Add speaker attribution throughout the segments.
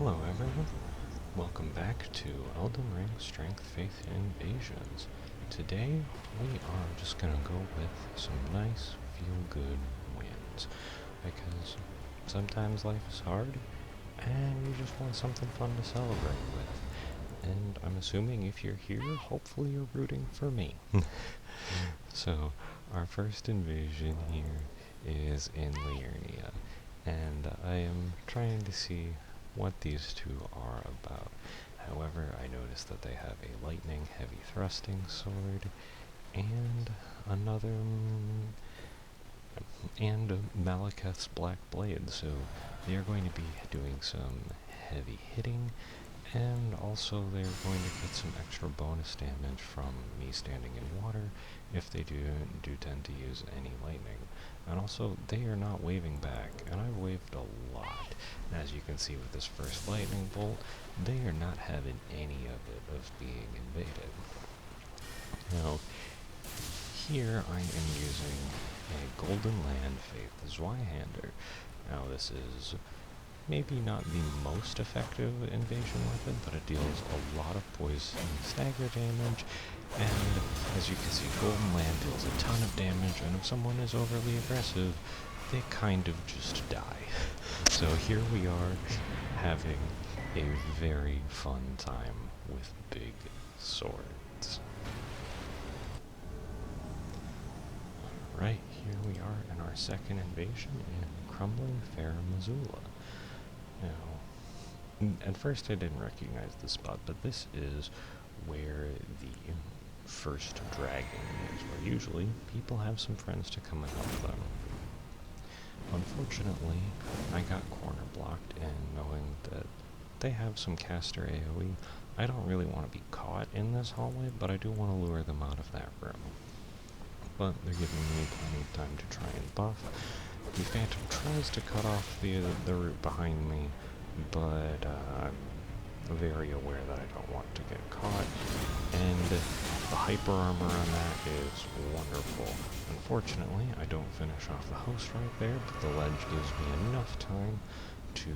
Speaker 1: Hello everyone, welcome back to Elden Ring Strength, Faith, Invasions. Today we are just gonna go with some nice, feel-good wins, because sometimes life is hard, and you just want something fun to celebrate with. And I'm assuming if you're here, hopefully you're rooting for me. So, our first invasion here is in Liurnia, and I am trying to see what these two are about. However, I noticed that they have a lightning heavy thrusting sword and another and Malekith's black blade, so they are going to be doing some heavy hitting, and also they're going to get some extra bonus damage from me standing in water if they do tend to use any lightning. And also, they are not waving back, and I've waved a lot. As you can see with this first lightning bolt, they are not having any of it of being invaded. Now, here I am using a Golden Land Faith Zweihander. Now this is maybe not the most effective invasion weapon, but it deals a lot of poison and stagger damage, and as you can see, Golden Land deals a ton of damage, and if someone is overly aggressive, they kind of just die. So here we are, having a very fun time with big swords. Alright, here we are in our second invasion in Crumbling Fair, Missoula. Now, at first I didn't recognize this spot, but this is where the first dragon is, where usually people have some friends to come and help them. Unfortunately, I got corner blocked, and knowing that they have some caster AoE, I don't really want to be caught in this hallway, but I do want to lure them out of that room. But they're giving me plenty of time to try and buff. The Phantom tries to cut off the route behind me, but I'm very aware that I don't want to get caught, and the hyper armor on that is wonderful. Unfortunately, I don't finish off the host right there, but the ledge gives me enough time to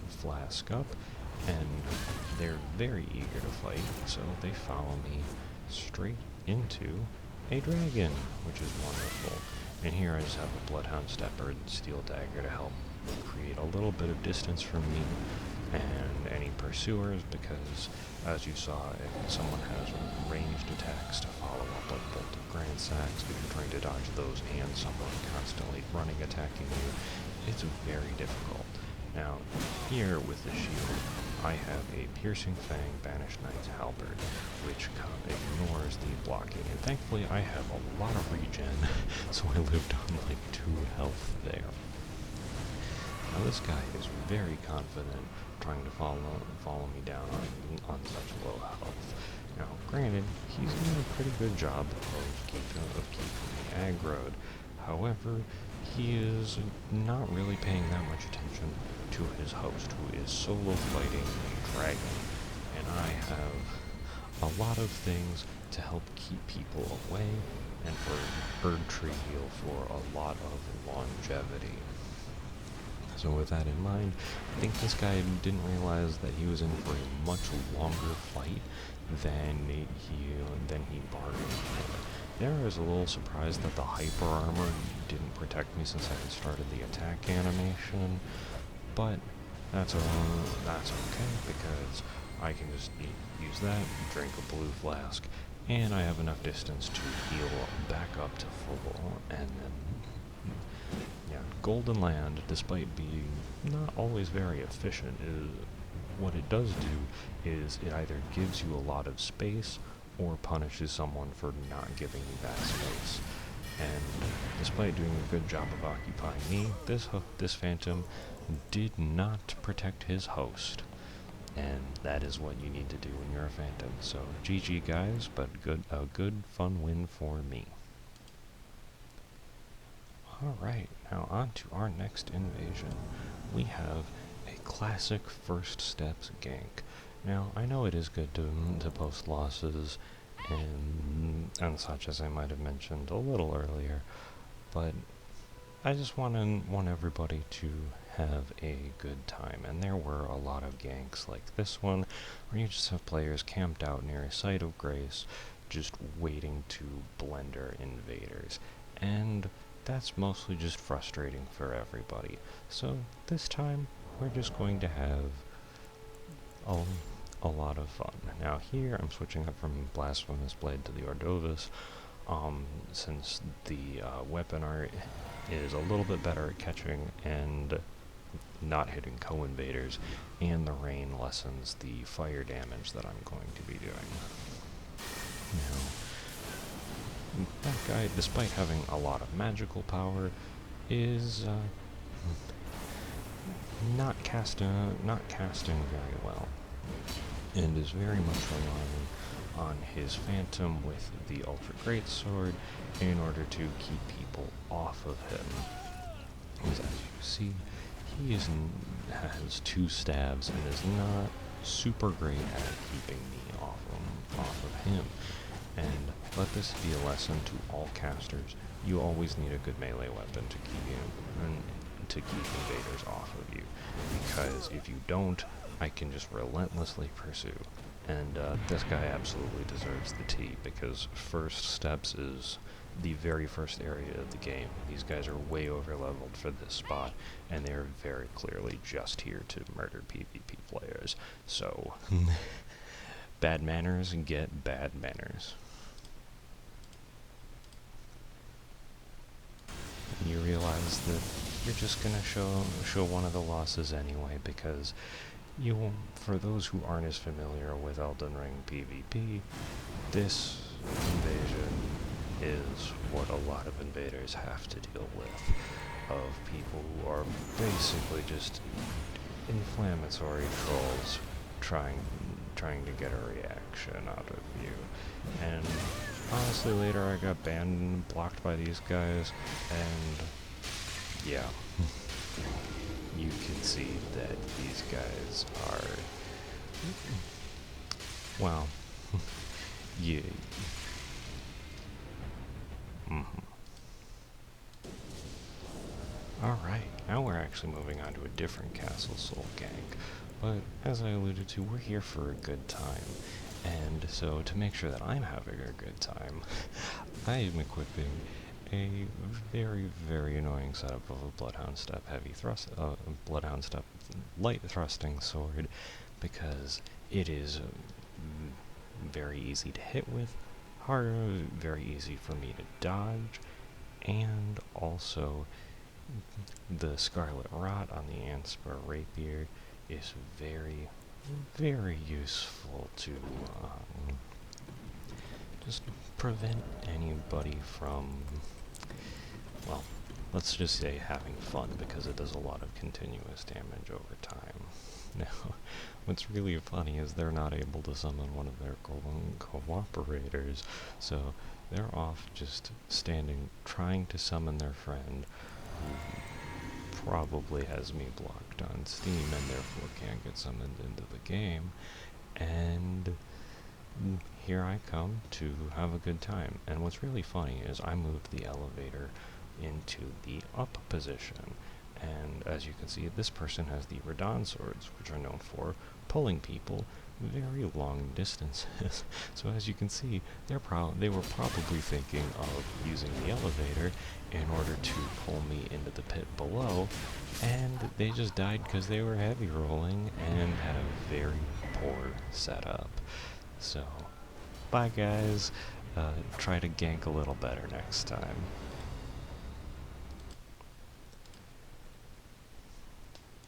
Speaker 1: flask up, and they're very eager to fight, so they follow me straight into a dragon, which is wonderful. And here I just have a Bloodhound Stepper and Steel Dagger to help create a little bit of distance from me and any pursuers, because as you saw, if someone has ranged attacks to follow up like Bolt of Grand Sacks, if you're trying to dodge those and someone constantly running attacking you, it's very difficult. Now, here with the shield, I have a Piercing Fang Banished Knight's Halberd, which ignores the blocking, and thankfully I have a lot of regen, so I lived on like 2 health there. Now this guy is very confident, trying to follow me down on such low health. Now, granted, he's doing a pretty good job of keeping me aggroed. However, he is not really paying that much attention to his host, who is solo fighting a dragon, and I have a lot of things to help keep people away, and for Bird Tree Heal for a lot of longevity. So with that in mind, I think this guy didn't realize that he was in for a much longer fight than he bargained for. There, I was a little surprised that the hyper armor didn't protect me since I had started the attack animation, but that's okay, because I can just use that, drink a blue flask, and I have enough distance to heal back up to full, and then, yeah, Golden Land, despite being not always very efficient, what it does do is it either gives you a lot of space or punishes someone for not giving you that space. And despite doing a good job of occupying me, this Phantom did not protect his host. And that is what you need to do when you're a Phantom. So GG guys, but a good fun win for me. Alright, now on to our next invasion. We have a classic first steps gank. Now, I know it is good to post losses and such, as I might have mentioned a little earlier, but I just want everybody to have a good time. And there were a lot of ganks like this one, where you just have players camped out near a site of grace, just waiting to blender invaders. And that's mostly just frustrating for everybody. So this time, we're just going to have a lot of fun. Now here, I'm switching up from Blasphemous Blade to the Ordovus, since the weapon art is a little bit better at catching and not hitting co-invaders, and the rain lessens the fire damage that I'm going to be doing. Now, that guy, despite having a lot of magical power, is not casting very well, and is very much relying on his Phantom with the Ultra Great Sword in order to keep people off of him. As you see, he has 2 stabs and is not super great at keeping me off of him. And let this be a lesson to all casters: you always need a good melee weapon to keep invaders off of you, because if you don't, I can just relentlessly pursue. And this guy absolutely deserves the T, because First Steps is the very first area of the game. These guys are way over-leveled for this spot, and they're very clearly just here to murder PvP players. So, bad manners get bad manners. You realize that you're just gonna show one of the losses anyway, because for those who aren't as familiar with Elden Ring PvP, this invasion is what a lot of invaders have to deal with, of people who are basically just inflammatory trolls trying to get a reaction out of you. And honestly, later I got banned and blocked by these guys, and yeah. You can see that these guys are, well, yeah. Alright, now we're actually moving on to a different Castle Soul gank, but as I alluded to, we're here for a good time, and so to make sure that I'm having a good time, I am equipping a very, very annoying setup of a Bloodhound Step Bloodhound Step light thrusting sword, because it is very easy to hit with, very easy for me to dodge, and also the Scarlet Rot on the Anspar Rapier is very, very useful to just prevent anybody from, well, let's just say having fun, because it does a lot of continuous damage over time. Now, what's really funny is they're not able to summon one of their cooperators, so they're off just standing, trying to summon their friend, who probably has me blocked on Steam and therefore can't get summoned into the game, and here I come to have a good time. And what's really funny is I moved the elevator into the up position, and as you can see, this person has the Radon swords, which are known for pulling people very long distances. So as you can see, they were probably thinking of using the elevator in order to pull me into the pit below, and they just died because they were heavy rolling and had a very poor setup. So, bye guys, try to gank a little better next time.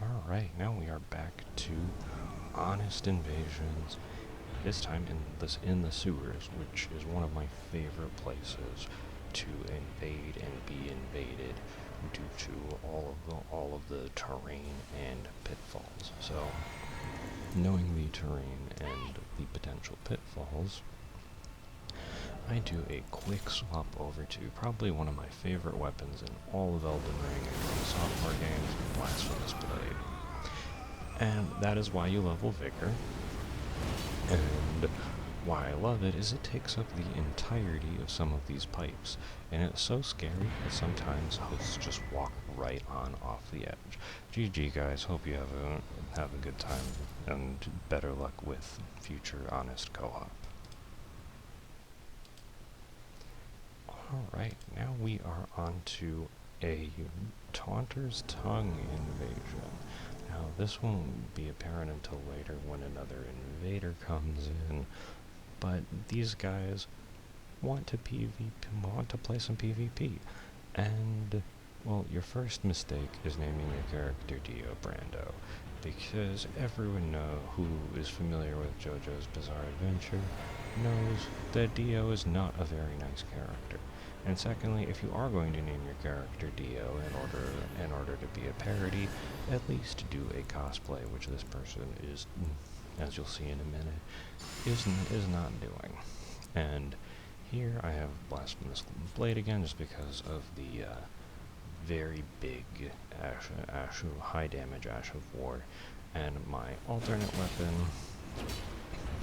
Speaker 1: Alright, now we are back to honest invasions, this time in the sewers, which is one of my favorite places to invade and be invaded due to all of the terrain and pitfalls. So, knowing the terrain and the potential pitfalls, I do a quick swap over to probably one of my favorite weapons in all of Elden Ring and from software games, Blasphemous Blade. And that is why you level Vigor. And why I love it is it takes up the entirety of some of these pipes, and it's so scary that sometimes hosts just walk right on off the edge. GG guys, hope you have a good time, and better luck with future Honest Co-op. Alright, now we are on to a Taunter's Tongue invasion. Now this won't be apparent until later when another invader comes in, but these guys want to play some PvP, and well, your first mistake is naming your character Dio Brando, because everyone who is familiar with JoJo's Bizarre Adventure knows that Dio is not a very nice character. And secondly, if you are going to name your character Dio in order to be a parody, at least do a cosplay, which this person is, as you'll see in a minute, is not doing. And here I have Blasphemous Blade again, just because of the very big high damage Ash of War, and my alternate weapon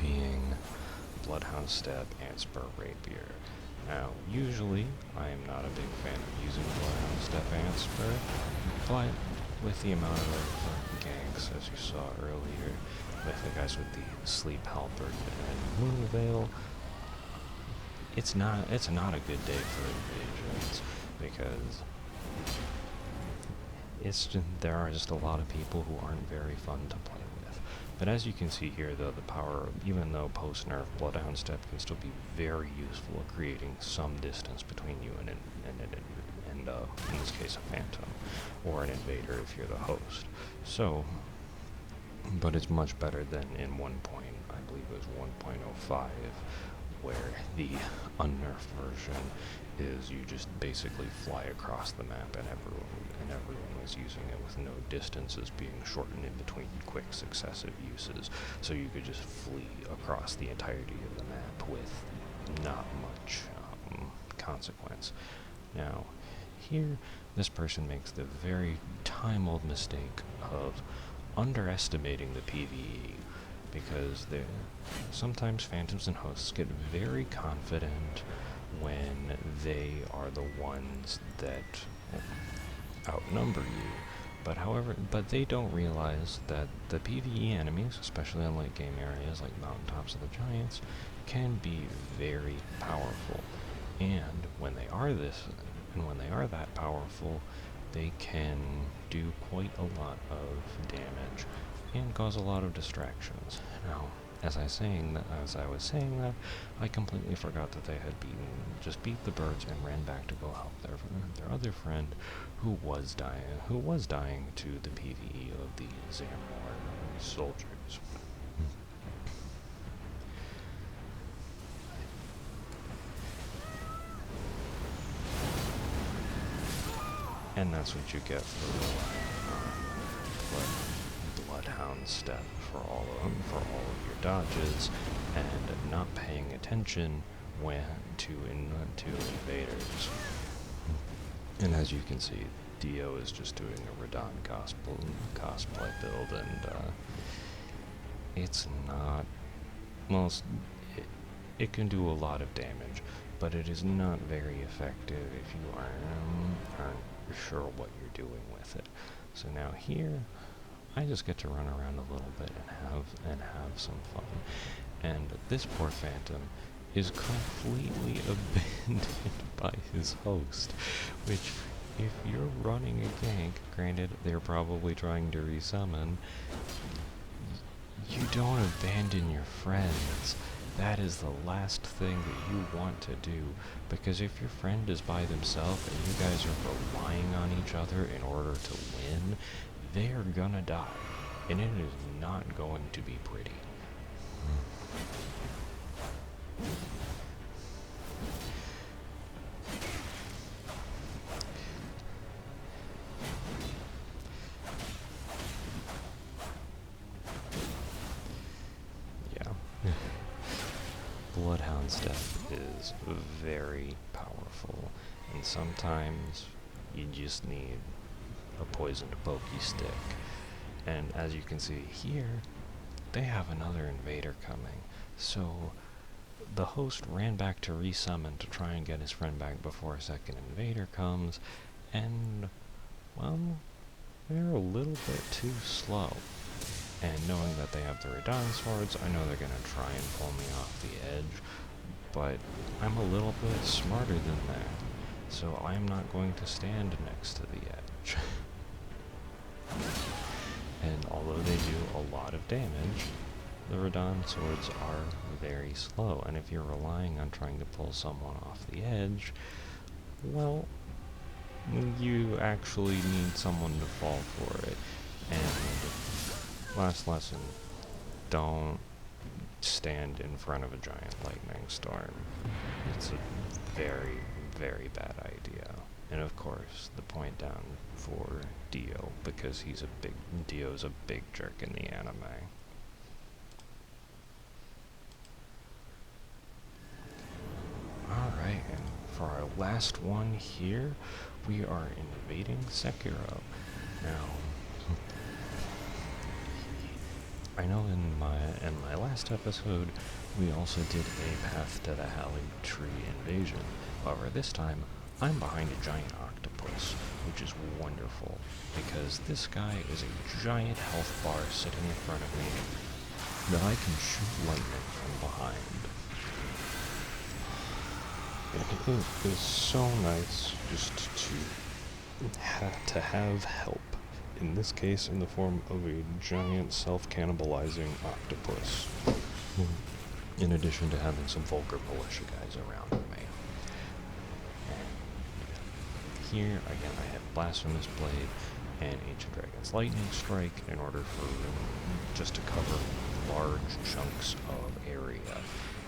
Speaker 1: being Bloodhound Stab and Spur Rapier. Now, usually, I am not a big fan of using Bloodhound Step and Spur, but with the amount of ganks, as you saw earlier, with the guys with the Sleep Halberd and Moon Veil, it's not a good day for invasions, because there are just a lot of people who aren't very fun to play with. But as you can see here, though, the power, even though post-nerf, Bloodhound Step can still be very useful at creating some distance between you and in this case, a Phantom, or an Invader if you're the host. So, but it's much better than in I believe it was 1.05, where the unnerfed version is you just basically fly across the map, and everyone was using it with no distances being shortened in between quick successive uses, so you could just flee across the entirety of the map with not much consequence. Now, here, this person makes the very time-old mistake of underestimating the PvE, because sometimes Phantoms and Hosts get very confident when they are the ones that outnumber you. But they don't realize that the PvE enemies, especially in late game areas like Mountaintops of the Giants, can be very powerful. And when they are that powerful, they can do quite a lot of damage and cause a lot of distractions. Now, as I was saying that, I completely forgot that they had beat the birds and ran back to go help their other friend who was dying to the PvE of the Zamor soldiers. And that's what you get for Bloodhound Step for all of your dodges, and not paying attention to invaders. And as you can see, Dio is just doing a Radon cosplay build, and it's not, well, it can do a lot of damage, but it is not very effective if you aren't sure what you're doing with it. So now here, I just get to run around a little bit and have some fun. And this poor Phantom is completely abandoned by his host, which, if you're running a gank, granted they're probably trying to resummon, you don't abandon your friends. That is the last thing that you want to do, because if your friend is by themselves and you guys are relying on each other in order to win, they are gonna die, and it is not going to be pretty. Yeah. Bloodhound Step is very powerful, and sometimes you just need a poisoned pokey stick. And as you can see here, they have another invader coming, so the host ran back to resummon to try and get his friend back before a second invader comes, and, well, they're a little bit too slow. And knowing that they have the Rune swords, I know they're going to try and pull me off the edge, but I'm a little bit smarter than that, so I'm not going to stand next to the edge. And although they do a lot of damage, the Rune swords are very slow, and if you're relying on trying to pull someone off the edge, well, you actually need someone to fall for it. And last lesson, don't stand in front of a giant lightning storm. It's a very, very bad idea. And of course, the point down for Dio, because Dio's a big jerk in the anime. Alright, and for our last one here, we are invading Sekiro. Now, I know in my last episode, we also did a Path to the Halley Tree invasion. However, this time, I'm behind a giant octopus, which is wonderful, because this guy is a giant health bar sitting in front of me that I can shoot lightning from behind. And it is so nice just to have help. In this case, in the form of a giant self-cannibalizing octopus. In addition to having some vulgar militia guys around me. And here, again, I have Blasphemous Blade and Ancient Dragon's Lightning Strike in order for just to cover large chunks of area.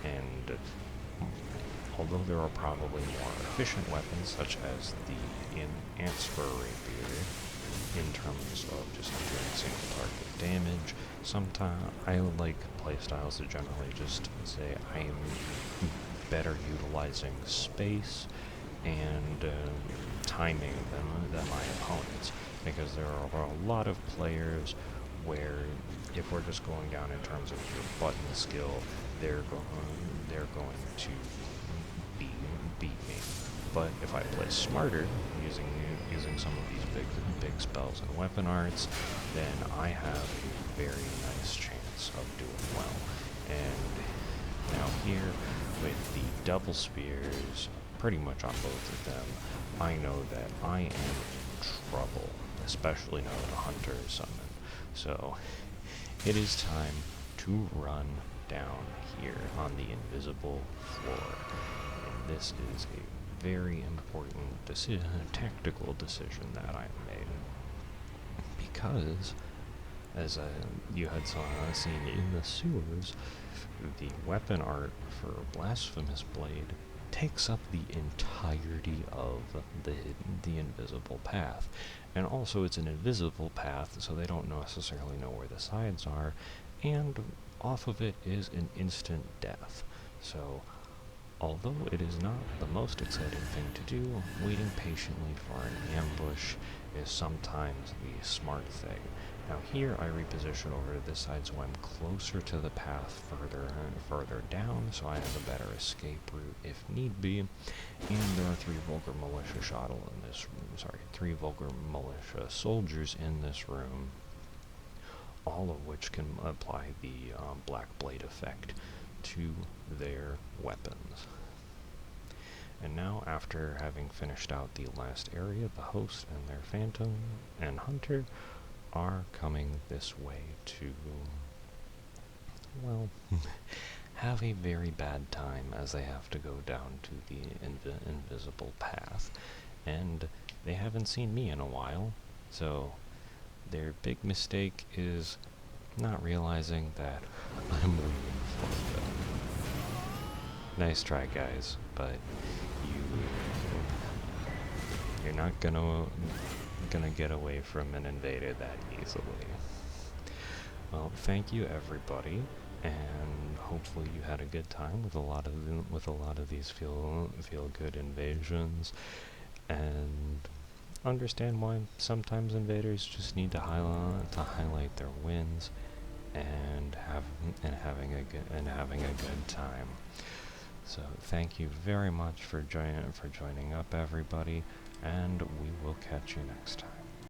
Speaker 1: And although there are probably more efficient weapons, such as the Answer Rapier, in terms of just doing single target damage, sometimes I like playstyles that generally just say I am better utilizing space and timing than my opponents, because there are a lot of players where if we're just going down in terms of your button skill, they're going to beat me. But if I play smarter, using some of these big spells and weapon arts, then I have a very nice chance of doing well. And now here, with the double spears, pretty much on both of them, I know that I am in trouble, especially now that a hunter is summoned. So, it is time to run down here on the invisible floor. And this is a very important tactical decision that I made. Because, as you had seen in the sewers, the weapon art for Blasphemous Blade takes up the entirety of the invisible path. And also it's an invisible path, so they don't necessarily know where the sides are, and off of it is an instant death. So, although it is not the most exciting thing to do, waiting patiently for an ambush is sometimes the smart thing. Now here I reposition over to this side so I'm closer to the path further down, so I have a better escape route if need be. And there are 3 vulgar militia soldiers in this room, all of which can apply the Black Blade effect to their weapons. And now, after having finished out the last area, the host and their phantom and hunter are coming this way to, well, have a very bad time as they have to go down to the invisible path. And they haven't seen me in a while, so their big mistake is not realizing that I'm waiting for them. Nice try, guys, but you're not gonna get away from an invader that easily. Well, thank you everybody, and hopefully you had a good time with a lot of these feel good invasions, and understand why sometimes invaders just need to highlight their wins and having a good time. So thank you very much for joining up, everybody, and we will catch you next time.